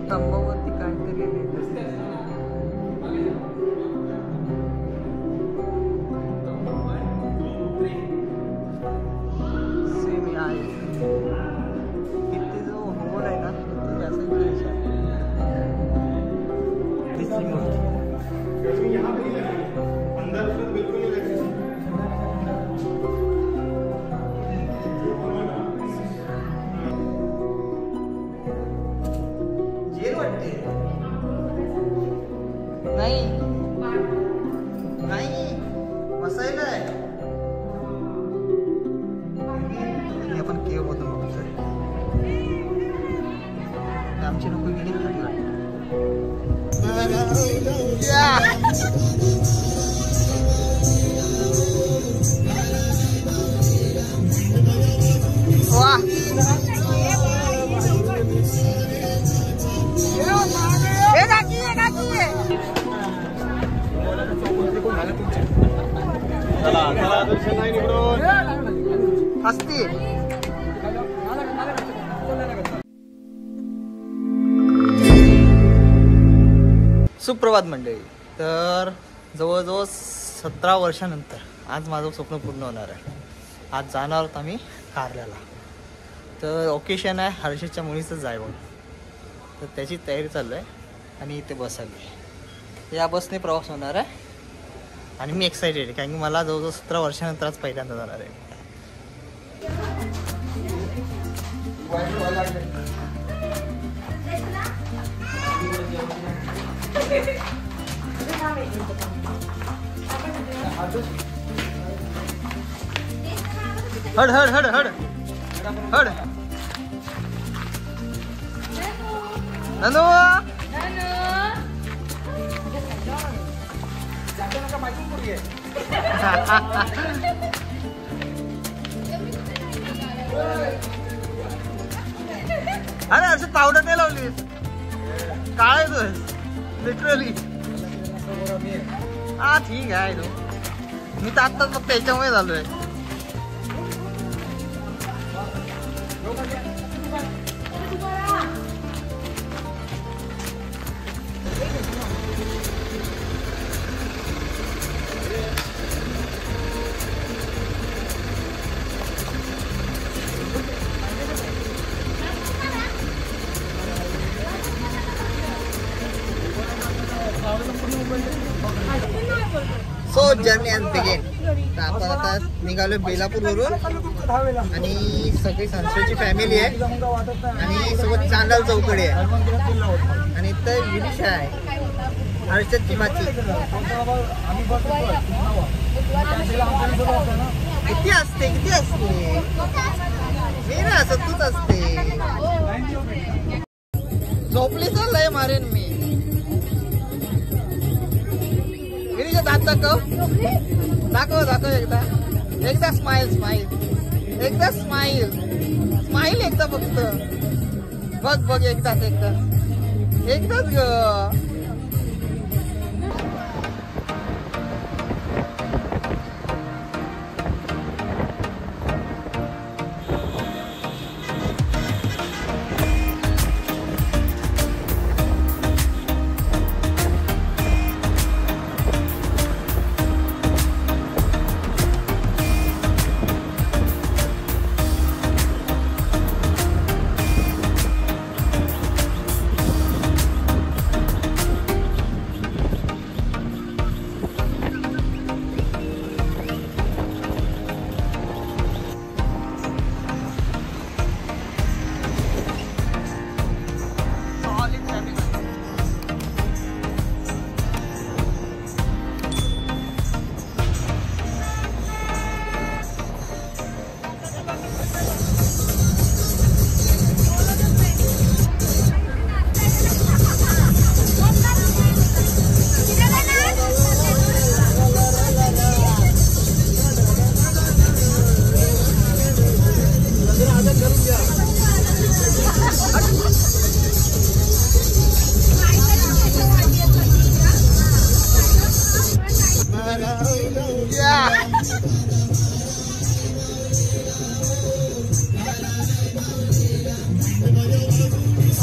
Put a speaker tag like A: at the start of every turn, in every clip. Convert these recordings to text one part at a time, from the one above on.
A: स्तंभावरती काहीतरी सेमी आहे तिथे जो होल आहे ना तिथून असं नाही नाही बसायला आहे आपण केव मधून बघतोय आमची नको गेली खाली वाह असती सुप्रभात मंडळी. तर जवळजवळ 17 वर्षानंतर आज माझं स्वप्न पूर्ण होणार आहे. आज जाणार आहोत आम्ही कारल्याला. तर ओकेशन आहे हर्षदच्या मुलीचं जायवं, तर त्याची तयारी चालू आहे आणि इथे बस आली. या बसने प्रवास होणार आहे आणि मी एक्सायटेड आहे कारण की मला जवळजवळ 17 वर्षानंतर आज पहिल्यांदा जाणार आहे. हड हड हड हड हड ननू अरे असं पावडर नाही लावली काय तू लिटरली. हा ठीक आहे तू मी तर आत्ताच फक्त याच्यामुळे झालोय. सो जर्नी आज बिगेन. तर आपण आता निघालो बेलापूरवरून आणि सगळी संस्थेची फॅमिली आहे आणि सोबत चांदल चौकडे आहे आणि तर विनिशा आहे हर्षदची माची. किती असते किती असते मी ना असं तूच असते. झोपली चाललंय मारेन मी. विनिशा दात दाखव दाखव दाखव एकदा एकदा स्माइल स्माइल एकदा स्माइल स्माइल एकदा फक्त बघ बघ एकदाच एकदाच ग.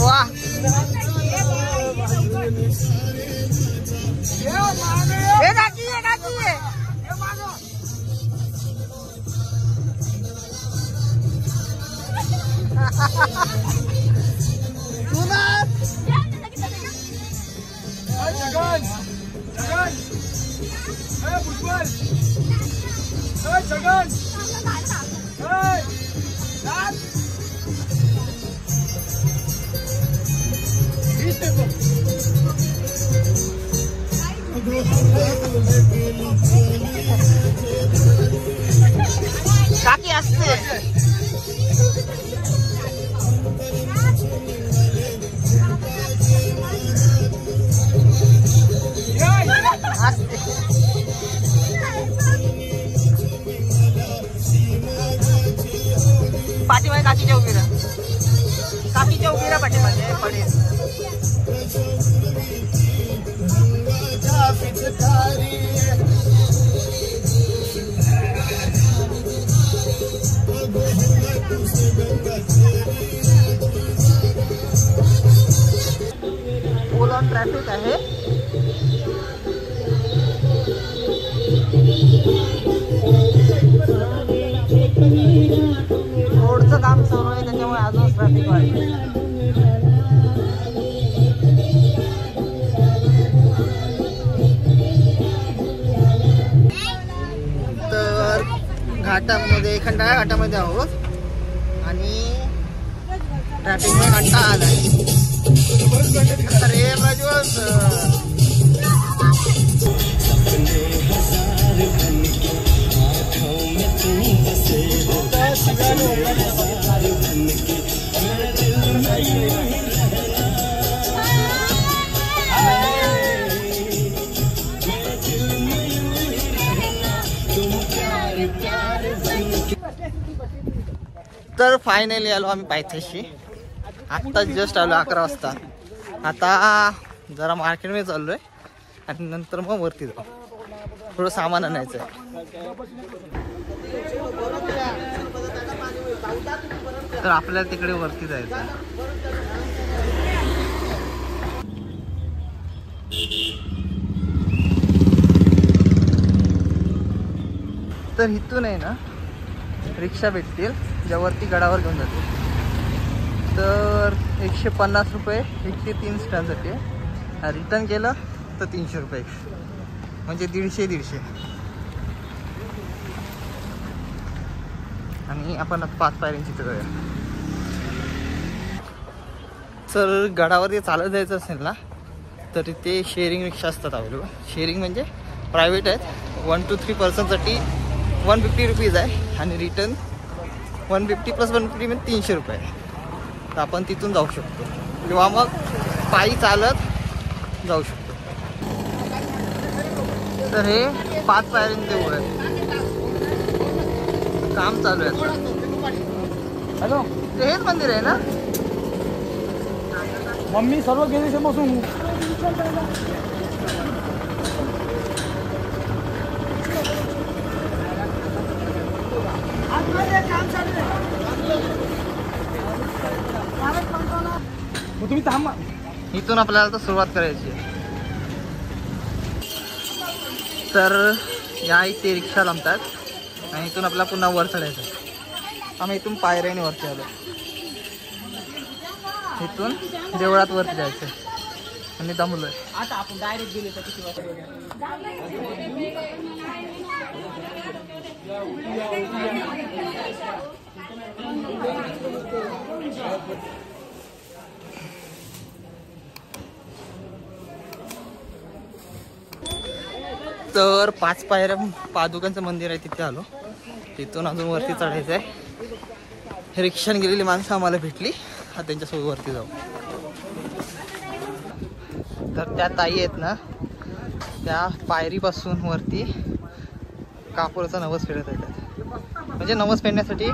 A: वाह काकी असते पाठीमागे काकीच्या उभी राहा, काकीच्या उभी राहा पाठीमागे पडेल. फुल ऑन ट्रॅफिक आहे. रोडचं काम सुरू आहे त्याच्यामुळे अजून ट्रॅफिक वाढलं. तर घाटामध्ये खंडाळा घाटामध्ये आहोत आणि ट्रॅफिकमुळे कंटाळा आलाय. अरे प्रज्वल तर फायनली आलो आम्ही पायथ्याशी. आत्ता जस्ट आलो 11 वाजता. आता जरा मार्केटमध्ये चाललोय आणि नंतर मग वरती जाऊ, थोडं सामान आणायचं आहे. तर आपल्याला तिकडे वरती जायचं आहे. तर इथून आहे ना रिक्षा भेटतील ज्यावरती गडावर घेऊन जाते. तर 150 रुपये 103 स्टँडसाठी. रिटर्न केलं तर 300 रुपये, म्हणजे 150. आणि आपण आता 5 पायऱ्यांची जाऊया. तर गडावरती चालत जायचं असेल ना तर इथे शेअरिंग रिक्षा असतात अवेलेबल. शेअरिंग म्हणजे प्रायव्हेट आहेत. 1 to 3 पर्सनसाठी 150 रुपीज आहे आणि रिटर्न 150 + 150 म्हणजे 300 रुपये. तर आपण तिथून जाऊ शकतो किंवा मग पायी चालत जाऊ शकतो. तर हे 5 पायऱ्यांचे देऊळ आहे. काम चालू आहे.
B: हॅलो,
A: ते हेच मंदिर आहे ना?
B: मम्मी सर्व गेले बसून. तुम्ही थांबा.
A: इथून आपल्याला तर सुरुवात करायची आहे. तर या इथे रिक्षा लांबतात आणि इथून आपल्याला पुन्हा वर चढायचं आहे. आम्ही इथून पायऱ्याने वरती आलो. इथून देवळात वरती जायचं आणि दमलोय.
B: आता आपण डायरेक्ट गेले तर किती वाजता?
A: तर 5 पायऱ्या पादुकांचं मंदिर आहे तिथे आलो. तिथून अजून वरती चढायचं आहे. रिक्षाने गेलेली माणसं आम्हाला भेटली. हा त्यांच्यासोबत वरती जाऊ. तर त्या ताई आहेत ना त्या पायरीपासून वरती कापूरचा नवस फेडत येतात. म्हणजे नवस फेडण्यासाठी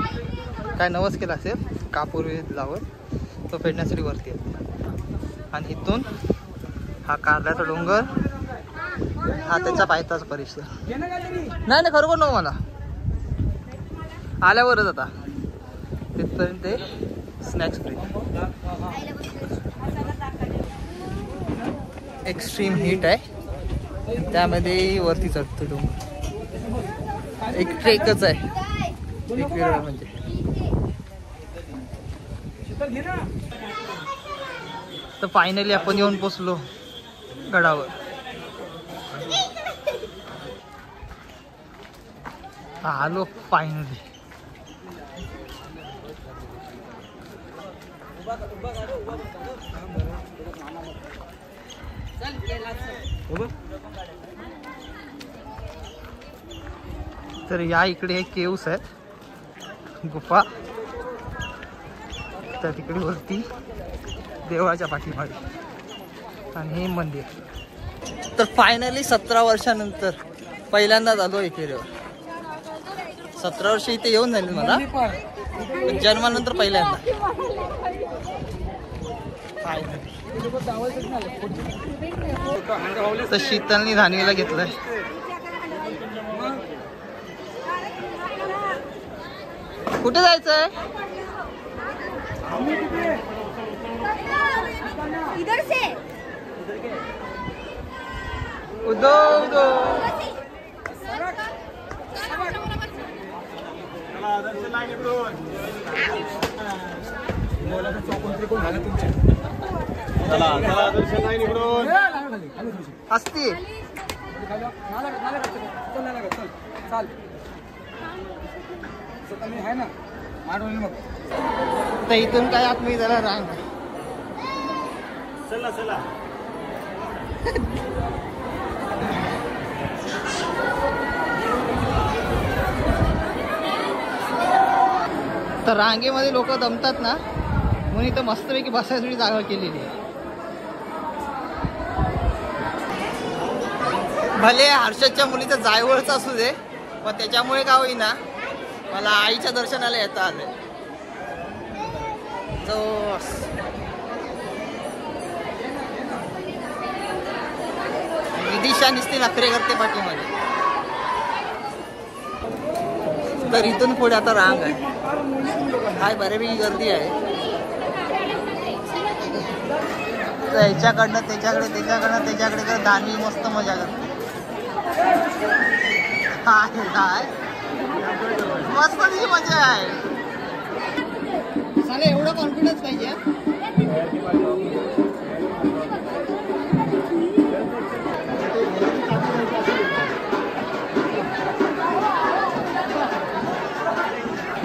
A: काय नवस केला असेल कापूर लावून तो फेडण्यासाठी वरती येतात. आणि इथून हा कारल्याचा डोंगर, हा त्यांच्या पायथ्याचा परिसर. नाही खरोखर नको मला. आल्यावरच आता तिथपर्यंत ते स्नॅक्स फ्री. एक्स्ट्रीम हीट आहे त्यामध्ये वरती चढतो डोंगर. एक ट्रेकच आहे एक वेळ म्हणजे. तर फायनली आपण येऊन पोचलो गडावर. आलो फायनली. तर या इकडे हे केव्स आहेत, गुफा. तर तिकडे वरती देवळाच्या पाठीमागे आणि हे मंदिर. तर फायनली 17 वर्षानंतर पहिल्यांदाच आलो इकडे. 17 वर्ष इथे येऊन झाली मला, पण जन्मानंतर पहिल्यांदा. तर शीतलनी धानवीला घेतलंय. कुठे जायचंय?
C: इधर से
A: उदो उदो. असती तर इथून काय आतमध्ये जरा रांग. तर रांगेमध्ये लोक दमतात ना, म्हणून इथं मस्तपैकी बसायसाठी जागा केलेली आहे. भले हर्षदच्या मुलीचा जायवळचा असू दे, पण त्याच्यामुळे का होईना मला आईच्या दर्शनाला येता आले. विदिशा नुसती नखरे करते पाठीमध्ये. तर इथून पुढे आता रांग आहे. काय बऱ्यापैकी गर्दी आहे. तर ह्याच्याकडनं त्याच्याकडे, त्याच्याकडनं त्याच्याकडे कर. धानवी मस्त मजा करते. काय मस्त तिची मजा आहे. साले एवढं कॉन्फिडन्स पाहिजे.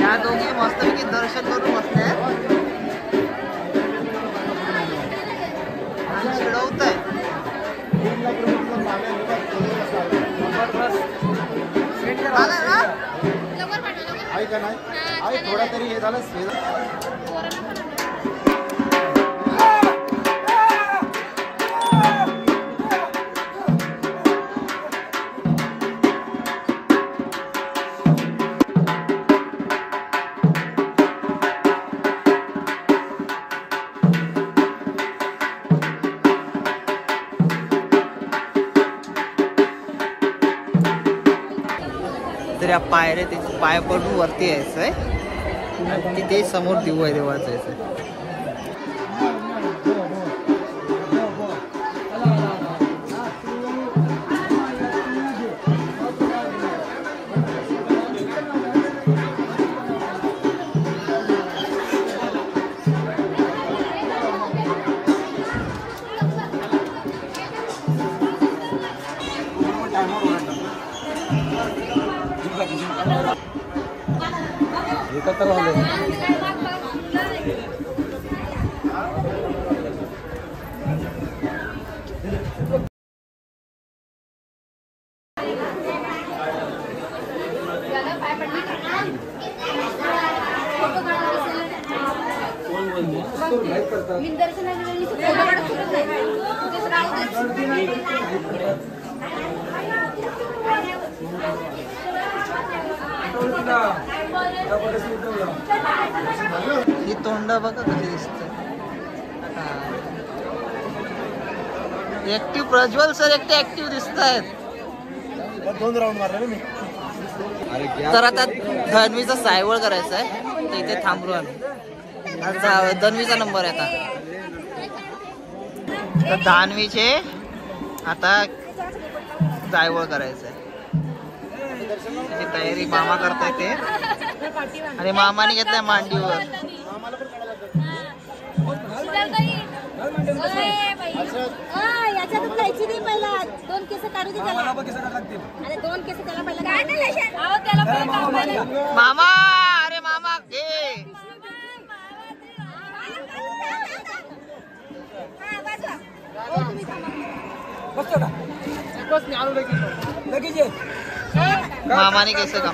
A: या दोघी मस्तपैकी दर्शन करून बसले आणि चिडवत आहे.
D: का नाही आई थोडा तरी हे झालं.
A: तर या पायऱ्या त्याचे पाय पडून वरती यायचं आहे आणि तिथे समोर दिवा आहे, देवाचं यायचं. ही तोंड बघा कशी दिसत. ऍक्टिव्ह प्रज्वल सर एकटे ऍक्टिव्ह दिसत आहेत.
D: 2 राऊंड मारले मी.
A: तर आता धन्वीचा सायवळ करायचा आहे, तर इथे थांबलो आम्ही. धन्वीचा नंबर आहे आता. तर धानवीचे आता जायवळ करायचं आहे. तयारी मामा करताय ते, आणि मामाने घेतलाय मांडीवर.
C: याच्यातच जायची नाही पहिला 2 केस काढू दे त्याला. अरे 2 केस त्याला पहिला अहो त्याला पहिला काढायला.
A: मामा अरे मामा घे.
B: बसतो का बस मी आलो लगेच ये.
A: मामाने केस का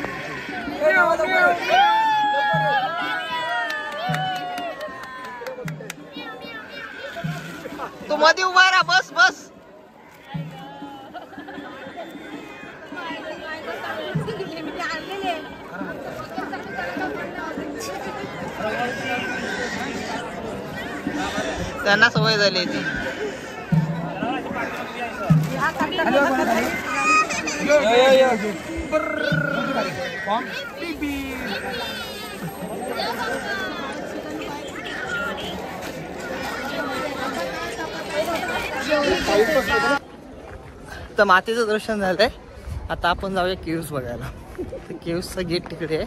A: तू मध्ये उभा राहा. बस बस. त्यांना सवय झाली ती. तर मातीचं दर्शन झालंय. आता आपण जाऊया केव्स बघायला. तर केव्सचा गेट तिकडे आहे,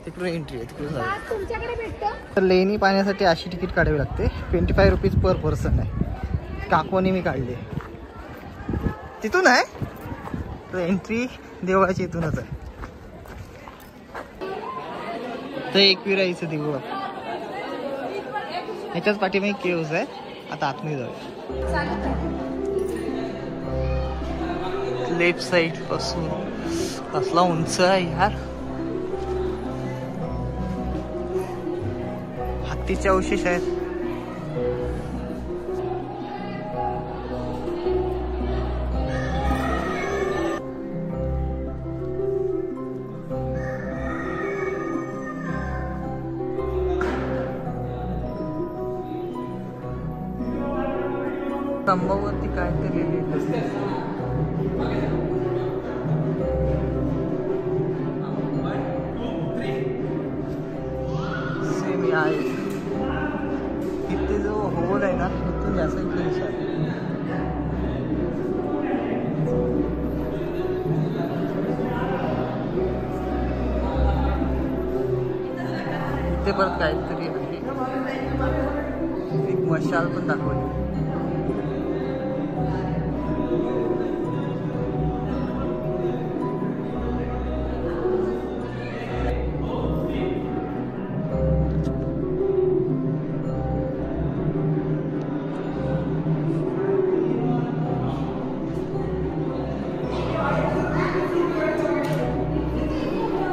A: तिकडून एंट्री आहे, तिकडून जाऊया.
C: तुमच्याकडे भेटतो.
A: तर लेणी पाहण्यासाठी अशी तिकीट काढावी लागते. 25 रुपीज पर पर्सन आहे. काकवानी मी काढली तिथून आहे. तर एंट्री देवळाची इथूनच आहे. तर एकविराईचं देऊळ ह्याच्याच पाठीमागे केव्स आहे. आता आतमध्ये जाऊया. लेफ्ट साइड पासून कसला उंच आहे यार. हत्तीचे अवशेष आहेत. स्तंभावरती काहीतरी लिहिलेलं सेमी आहे. इथे जो होल आहे ना तिथून जास्त दिसत. इथे परत काहीतरी आहे. एक मशाल पण दाखवली.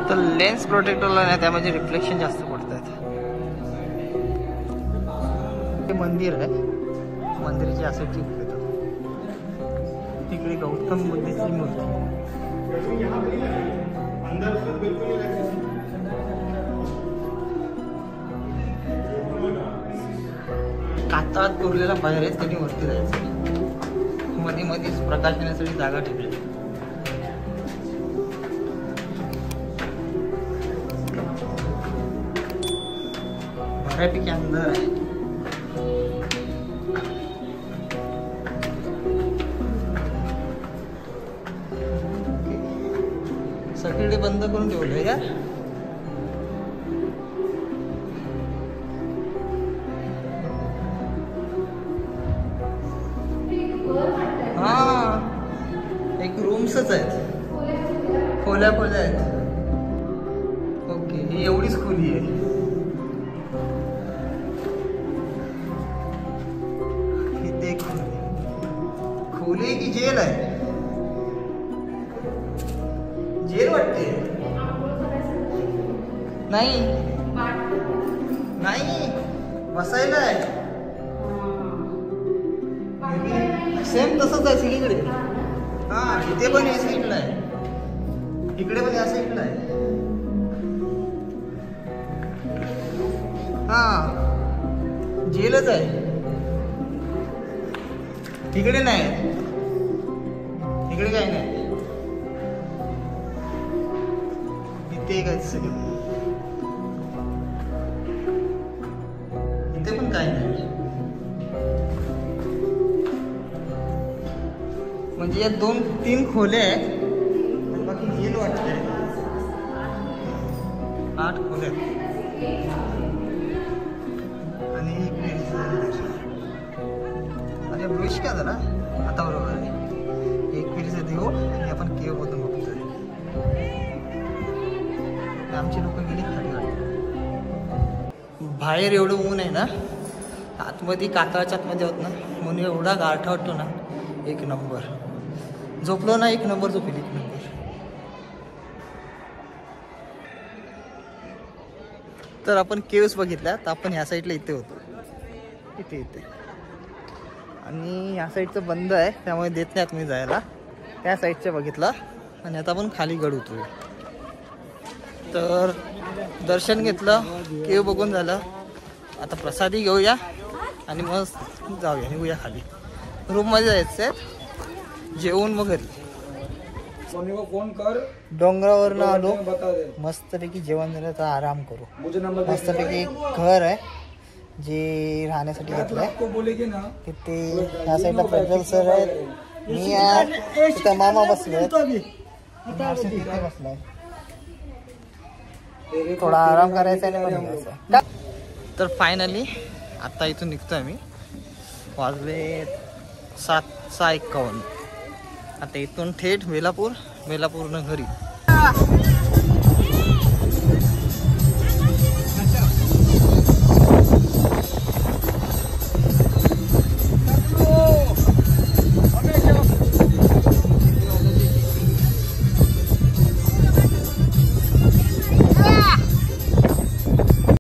A: तर लेन्स प्रोटेक्टरला नाही, त्यामध्ये रिफ्लेक्शन जास्त पडतात. हे मंदिर आहे. मंदिराची असं ठीक येतं. तिकडे गौतम बुद्धाची मूर्ती. कातळात कोरलेला बाहेर आहे, त्यांनी वरती जायचं. मध्ये मध्येच प्रकाश येण्यासाठी जागा ठेवली. बऱ्यापैकी अंदर आहे. सगळीकडे बंद करून ठेवलंय यार. हा एक रूम्सच आहेत. खोल्या खोल्या आहेत. ओके ही एवढीच खोली आहे. इथे एक खोली की जेल आहे. जेल वाटते. नाही नाही बसायला आहे. सेम तसंच आहे सगळीकडे. हा इथे पण या साईडला आहे, इकडे पण या साईडला आहे. हा जेलच आहे. इकडे नाही, इकडे काही नाही. इथे काय सगळं, इथे पण काही नाही. म्हणजे या 2-3 खोल्या आहेत आणि बाकी जेल वाटते. 8 खोल्या आणि ब्रुश का झाला आता बरोबर आहे. एक पिढीचं देऊ आणि आपण केव मधून बघतोय. आमची लोक गेली खाली वाटत. बाहेर एवढं ऊन आहे ना, आतमध्ये कातळाच्या आतमध्ये होत ना, म्हणून एवढा गारठा वाटतो ना, एक नंबर. झोपलो ना, एक नंबर झोपेल, एक नंबर. तर आपण केव्स बघितल्या, तर आपण ह्या साईडला इथे होतो, इथे आणि ह्या साईडचं बंद आहे त्यामुळे देत नाही आतमध्ये जायला. त्या साईडचं बघितलं आणि आता आपण खाली गड उतरूया. तर दर्शन घेतलं, केव बघून झालं, आता प्रसादी घेऊया आणि मग जाऊया, निघूया खाली. रूममध्ये जायचं आहे, जेवून मग घरी.
B: फोन कर,
A: डोंगरावरनं आलो, मस्तपैकी जेवण झालं तर आराम करू. मस्तपैकी एक घर आहे जे राहण्यासाठी घेतलं आहे. तिथे ह्या साईडला प्रज्वल सर आहेत, मी आहे, तिथं मामा बसले, तिथे बसलाय. थोडा आराम करायचा आणि मग निघायचं. तर फायनली आता इथून निघतोय मी. वाजले 7:51. आता इथून थेट बेलापूरनं घरी.